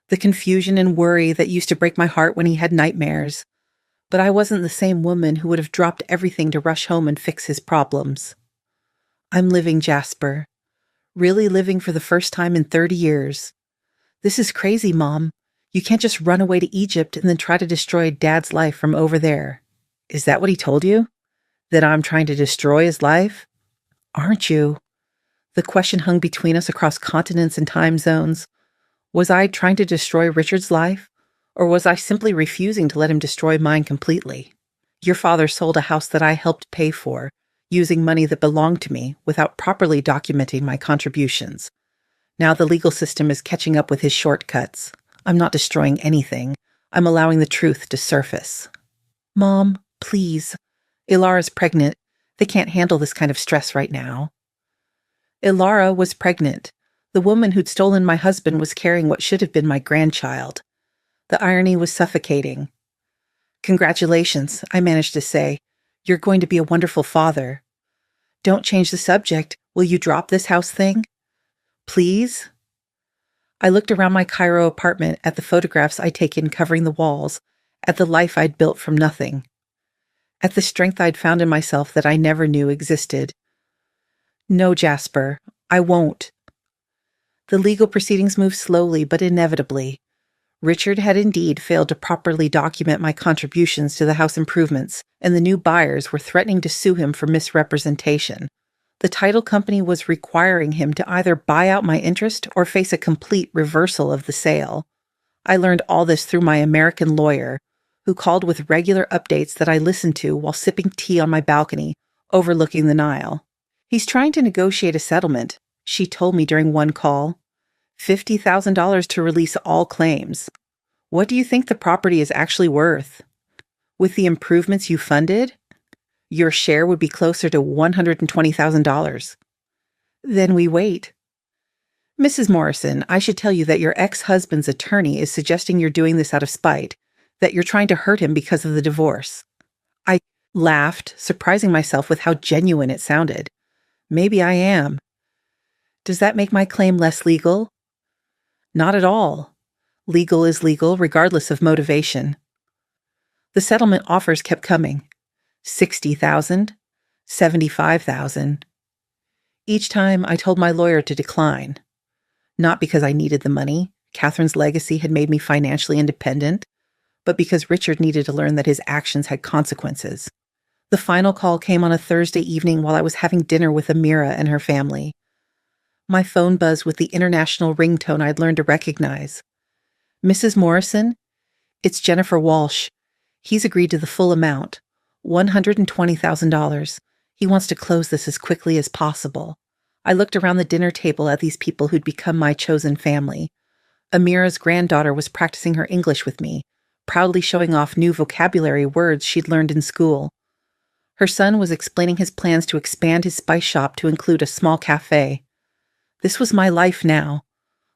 the confusion and worry that used to break my heart when he had nightmares. But I wasn't the same woman who would have dropped everything to rush home and fix his problems. "I'm living, Jasper. Really living for the first time in 30 years. This is crazy, Mom. You can't just run away to Egypt and then try to destroy Dad's life from over there." "Is that what he told you? That I'm trying to destroy his life?" "Aren't you?" The question hung between us across continents and time zones. Was I trying to destroy Richard's life, or was I simply refusing to let him destroy mine completely? Your father sold a house that I helped pay for, using money that belonged to me without properly documenting my contributions. Now the legal system is catching up with his shortcuts. I'm not destroying anything. I'm allowing the truth to surface. "Mom, please. Ilara's pregnant. They can't handle this kind of stress right now." Ilara was pregnant. The woman who'd stolen my husband was carrying what should have been my grandchild. The irony was suffocating. "Congratulations," I managed to say. "You're going to be a wonderful father." "Don't change the subject. Will you drop this house thing?" "Please?" I looked around my Cairo apartment at the photographs I'd taken covering the walls, at the life I'd built from nothing, at the strength I'd found in myself that I never knew existed. No, Jasper, I won't. The legal proceedings moved slowly but inevitably. Richard had indeed failed to properly document my contributions to the house improvements, and the new buyers were threatening to sue him for misrepresentation. The title company was requiring him to either buy out my interest or face a complete reversal of the sale. I learned all this through my American lawyer, who called with regular updates that I listened to while sipping tea on my balcony, overlooking the Nile. He's trying to negotiate a settlement, she told me during one call. $50,000 to release all claims. What do you think the property is actually worth? With the improvements you funded, your share would be closer to $120,000. Then we wait. Mrs. Morrison, I should tell you that your ex-husband's attorney is suggesting you're doing this out of spite, that you're trying to hurt him because of the divorce. I laughed, surprising myself with how genuine it sounded. Maybe I am. Does that make my claim less legal? Not at all. Legal is legal regardless of motivation. The settlement offers kept coming. $60,000, $75,000. Each time I told my lawyer to decline. Not because I needed the money, Catherine's legacy had made me financially independent, but because Richard needed to learn that his actions had consequences. The final call came on a Thursday evening while I was having dinner with Amira and her family. My phone buzzed with the international ringtone I'd learned to recognize. Mrs. Morrison? It's Jennifer Walsh. He's agreed to the full amount, $120,000. He wants to close this as quickly as possible. I looked around the dinner table at these people who'd become my chosen family. Amira's granddaughter was practicing her English with me, proudly showing off new vocabulary words she'd learned in school. Her son was explaining his plans to expand his spice shop to include a small cafe. This was my life now,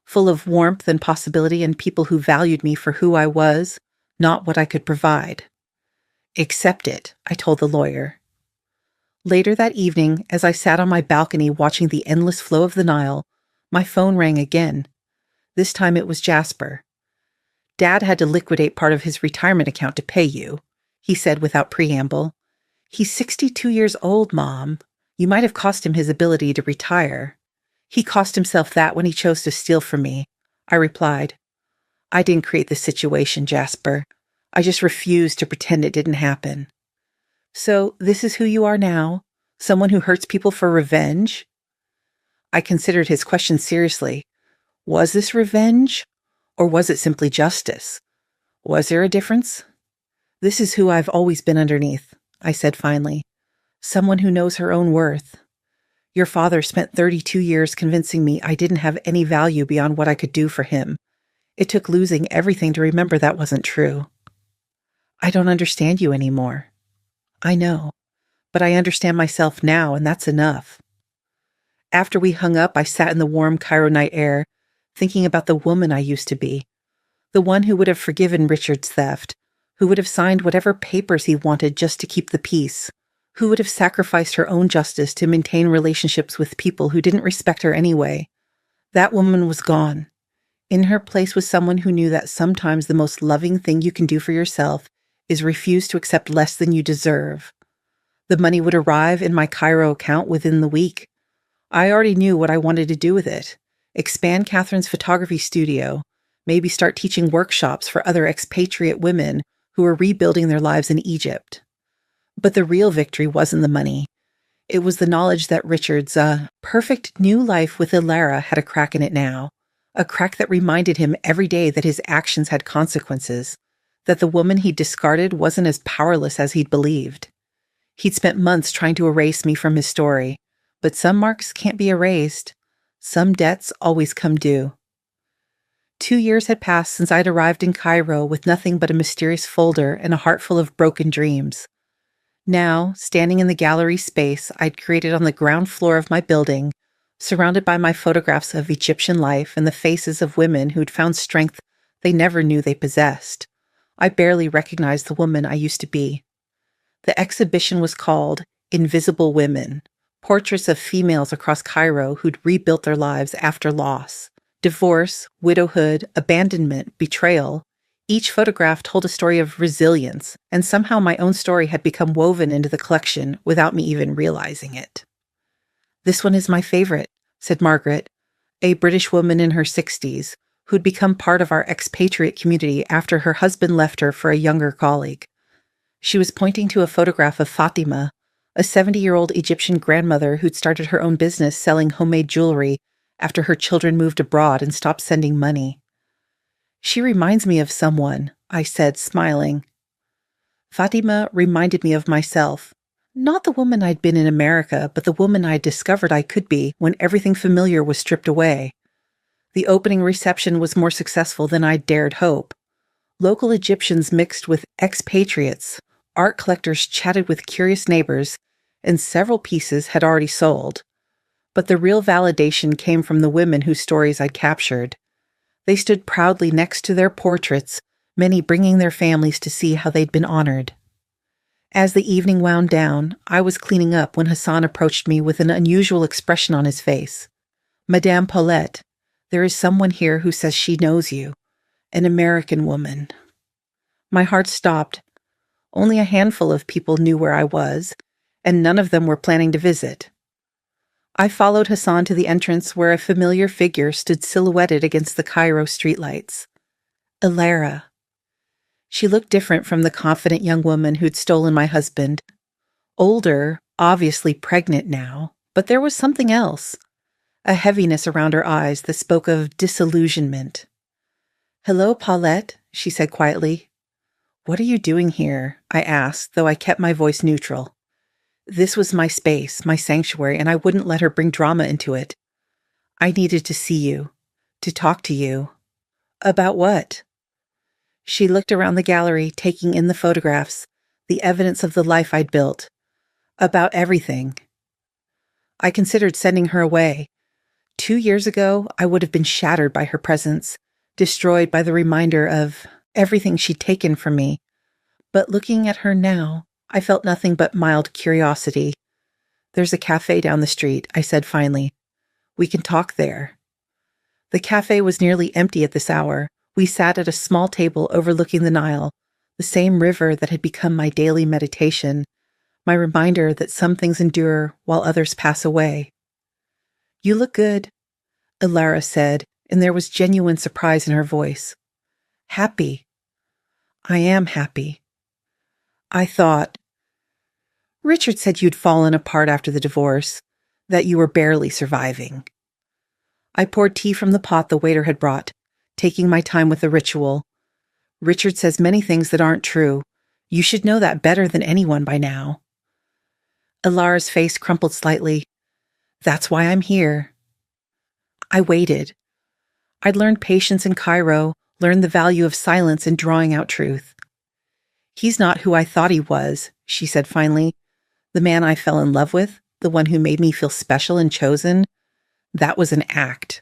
full of warmth and possibility and people who valued me for who I was, not what I could provide. Accept it, I told the lawyer. Later that evening, as I sat on my balcony watching the endless flow of the Nile, my phone rang again. This time it was Jasper. Dad had to liquidate part of his retirement account to pay you, he said without preamble. He's 62 years old, Mom. You might have cost him his ability to retire. He cost himself that when he chose to steal from me, I replied. I didn't create the situation, Jasper. I just refused to pretend it didn't happen. So this is who you are now? Someone who hurts people for revenge? I considered his question seriously. Was this revenge? Or was it simply justice? Was there a difference? This is who I've always been underneath, I said finally. Someone who knows her own worth. Your father spent 32 years convincing me I didn't have any value beyond what I could do for him. It took losing everything to remember that wasn't true. I don't understand you anymore. I know, but I understand myself now, and that's enough. After we hung up, I sat in the warm Cairo night air, thinking about the woman I used to be, the one who would have forgiven Richard's theft, who would have signed whatever papers he wanted just to keep the peace, who would have sacrificed her own justice to maintain relationships with people who didn't respect her anyway. That woman was gone. In her place was someone who knew that sometimes the most loving thing you can do for yourself is refuse to accept less than you deserve. The money would arrive in my Cairo account within the week. I already knew what I wanted to do with it. Expand Catherine's photography studio, maybe start teaching workshops for other expatriate women who were rebuilding their lives in Egypt. But the real victory wasn't the money. It was the knowledge that Richard's perfect new life with Ilara had a crack in it now, a crack that reminded him every day that his actions had consequences, that the woman he'd discarded wasn't as powerless as he'd believed. He'd spent months trying to erase me from his story, but some marks can't be erased. Some debts always come due. 2 years had passed since I'd arrived in Cairo with nothing but a mysterious folder and a heart full of broken dreams. Now, standing in the gallery space I'd created on the ground floor of my building, surrounded by my photographs of Egyptian life and the faces of women who'd found strength they never knew they possessed, I barely recognized the woman I used to be. The exhibition was called Invisible Women, portraits of females across Cairo who'd rebuilt their lives after loss, divorce, widowhood, abandonment, betrayal, Each photograph told a story of resilience, and somehow my own story had become woven into the collection without me even realizing it. "This one is my favorite," said Margaret, a British woman in her 60s, who'd become part of our expatriate community after her husband left her for a younger colleague. She was pointing to a photograph of Fatima, a 70-year-old Egyptian grandmother who'd started her own business selling homemade jewelry after her children moved abroad and stopped sending money. "She reminds me of someone," I said, smiling. Fatima reminded me of myself. Not the woman I'd been in America, but the woman I'd discovered I could be when everything familiar was stripped away. The opening reception was more successful than I'd dared hope. Local Egyptians mixed with expatriates, art collectors chatted with curious neighbors, and several pieces had already sold. But the real validation came from the women whose stories I'd captured. They stood proudly next to their portraits, many bringing their families to see how they'd been honored. As the evening wound down, I was cleaning up when Hassan approached me with an unusual expression on his face. "Madame Paulette, there is someone here who says she knows you. An American woman." My heart stopped. Only a handful of people knew where I was, and none of them were planning to visit. I followed Hassan to the entrance where a familiar figure stood silhouetted against the Cairo streetlights. Ilara. She looked different from the confident young woman who'd stolen my husband. Older, obviously pregnant now, but there was something else. A heaviness around her eyes that spoke of disillusionment. "Hello, Paulette," she said quietly. "What are you doing here?" I asked, though I kept my voice neutral. This was my space, my sanctuary, and I wouldn't let her bring drama into it. "I needed to see you, to talk to you." "About what?" She looked around the gallery, taking in the photographs, the evidence of the life I'd built. "About everything." I considered sending her away. 2 years ago, I would have been shattered by her presence, destroyed by the reminder of everything she'd taken from me. But looking at her now, I felt nothing but mild curiosity. "There's a cafe down the street," I said finally. "We can talk there." The cafe was nearly empty at this hour. We sat at a small table overlooking the Nile, the same river that had become my daily meditation, my reminder that some things endure while others pass away. "You look good," Ilara said, and there was genuine surprise in her voice. "Happy." "I am happy." I thought, "Richard said you'd fallen apart after the divorce, that you were barely surviving." I poured tea from the pot the waiter had brought, taking my time with the ritual. "Richard says many things that aren't true. You should know that better than anyone by now." Ilara's face crumpled slightly. "That's why I'm here." I waited. I'd learned patience in Cairo, learned the value of silence in drawing out truth. "He's not who I thought he was," she said finally. "The man I fell in love with, the one who made me feel special and chosen, that was an act.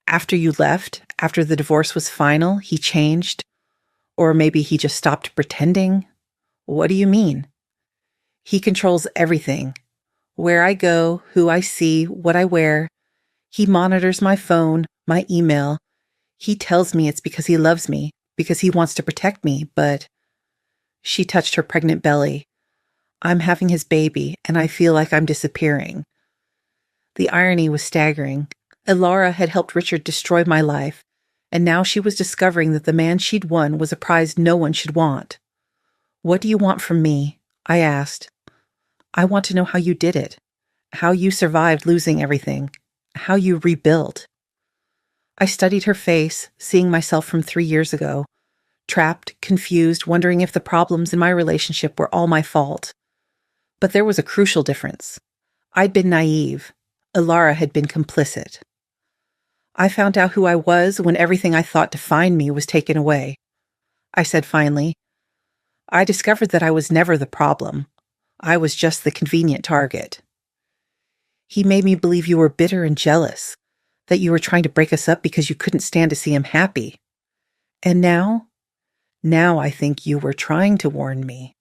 After you left, after the divorce was final, he changed. Or maybe he just stopped pretending. What do you mean?" "He controls everything. Where I go, who I see, what I wear. He monitors my phone, my email. He tells me it's because he loves me, because he wants to protect me, but..." She touched her pregnant belly. "I'm having his baby, and I feel like I'm disappearing." The irony was staggering. Ilara had helped Richard destroy my life, and now she was discovering that the man she'd won was a prize no one should want. "What do you want from me?" I asked. "I want to know how you did it, how you survived losing everything, how you rebuilt." I studied her face, seeing myself from 3 years ago, trapped, confused, wondering if the problems in my relationship were all my fault. But there was a crucial difference. I'd been naive. Ilara had been complicit. "I found out who I was when everything I thought defined me was taken away," I said finally. "I discovered that I was never the problem. I was just the convenient target." "He made me believe you were bitter and jealous, that you were trying to break us up because you couldn't stand to see him happy. And now? Now I think you were trying to warn me."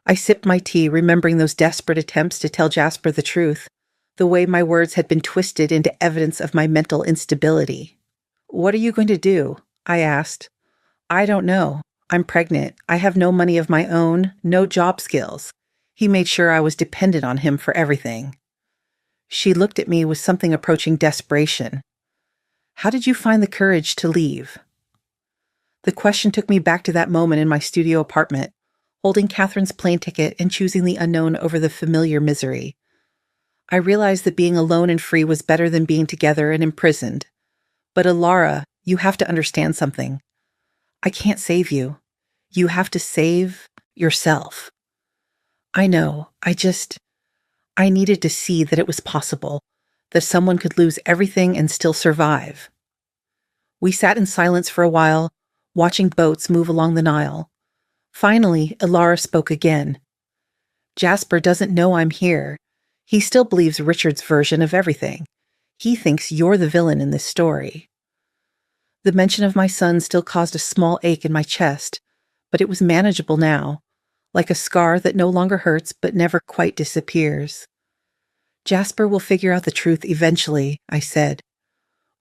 I sipped my tea, remembering those desperate attempts to tell Jasper the truth, the way my words had been twisted into evidence of my mental instability. "What are you going to do?" I asked. I don't know. I'm pregnant. I have no money of my own, no job skills. He made sure I was dependent on him for everything. She looked at me with something approaching desperation. How did you find the courage to leave? The question took me back to that moment in my studio apartment, holding Catherine's plane ticket and choosing the unknown over the familiar misery. I realized that being alone and free was better than being together and imprisoned. But Alara, you have to understand something. I can't save you. You have to save yourself. I know, I needed to see that it was possible, that someone could lose everything and still survive. We sat in silence for a while, watching boats move along the Nile. Finally, Alara spoke again. Jasper doesn't know I'm here. He still believes Richard's version of everything. He thinks you're the villain in this story. The mention of my son still caused a small ache in my chest, but it was manageable now, like a scar that no longer hurts but never quite disappears. Jasper will figure out the truth eventually, I said.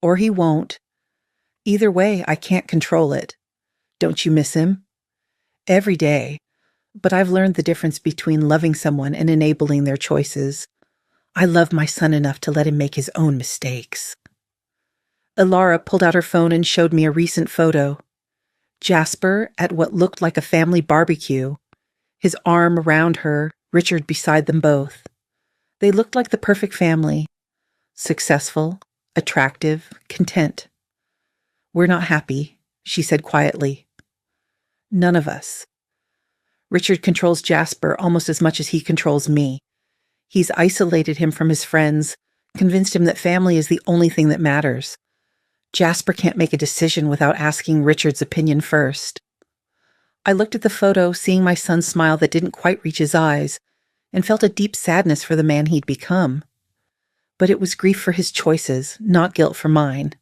Or he won't. Either way, I can't control it. Don't you miss him? Every day. But I've learned the difference between loving someone and enabling their choices. I love my son enough to let him make his own mistakes. Alara pulled out her phone and showed me a recent photo. Jasper at what looked like a family barbecue, his arm around her, Richard beside them both. They looked like the perfect family. Successful, attractive, content. We're not happy, she said quietly. None of us. Richard controls Jasper almost as much as he controls me. He's isolated him from his friends, convinced him that family is the only thing that matters. Jasper can't make a decision without asking Richard's opinion first. I looked at the photo, seeing my son's smile that didn't quite reach his eyes, and felt a deep sadness for the man he'd become. But it was grief for his choices, not guilt for mine.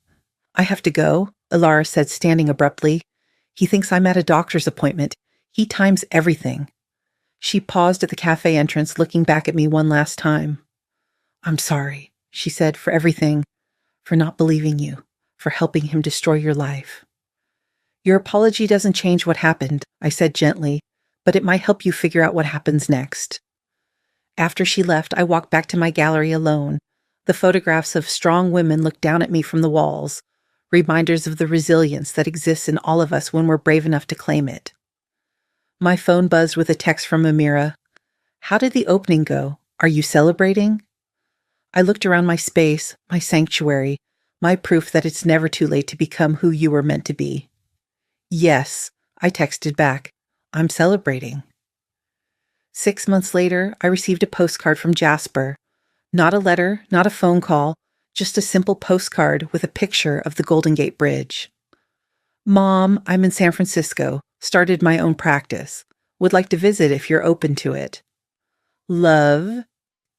I have to go, Alara said, standing abruptly. He thinks I'm at a doctor's appointment. He times everything. She paused at the cafe entrance, looking back at me one last time. I'm sorry, she said, for everything, for not believing you, for helping him destroy your life. Your apology doesn't change what happened, I said gently, but it might help you figure out what happens next. After she left, I walked back to my gallery alone. The photographs of strong women looked down at me from the walls, reminders of the resilience that exists in all of us when we're brave enough to claim it. My phone buzzed with a text from Amira. How did the opening go? Are you celebrating? I looked around my space, my sanctuary, my proof that it's never too late to become who you were meant to be. Yes, I texted back. I'm celebrating. 6 months later, I received a postcard from Jasper. Not a letter, not a phone call, just a simple postcard with a picture of the Golden Gate Bridge. Mom, I'm in San Francisco. Started my own practice. Would like to visit if you're open to it. Love,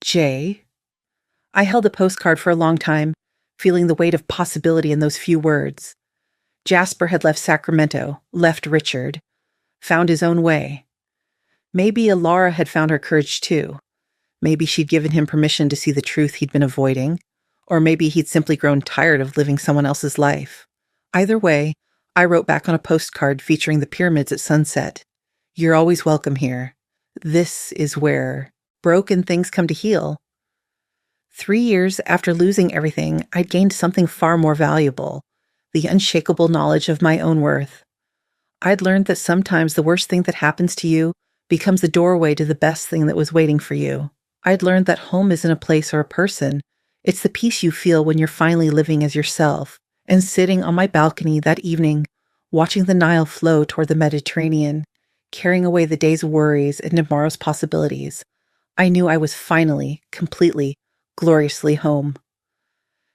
Jay. I held the postcard for a long time, feeling the weight of possibility in those few words. Jasper had left Sacramento, left Richard, found his own way. Maybe Alara had found her courage too. Maybe she'd given him permission to see the truth he'd been avoiding, or maybe he'd simply grown tired of living someone else's life. Either way, I wrote back on a postcard featuring the pyramids at sunset. You're always welcome here. This is where broken things come to heal. 3 years after losing everything, I'd gained something far more valuable, the unshakable knowledge of my own worth. I'd learned that sometimes the worst thing that happens to you becomes the doorway to the best thing that was waiting for you. I'd learned that home isn't a place or a person. It's the peace you feel when you're finally living as yourself. And sitting on my balcony that evening, watching the Nile flow toward the Mediterranean, carrying away the day's worries and tomorrow's possibilities, I knew I was finally, completely, gloriously home.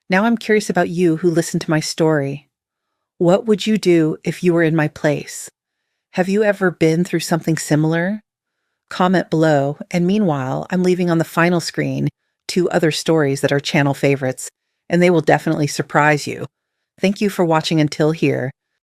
Now I'm curious about you who listened to my story. What would you do if you were in my place? Have you ever been through something similar? Comment below, and meanwhile, I'm leaving on the final screen 2 other stories that are channel favorites, and they will definitely surprise you. Thank you for watching until here.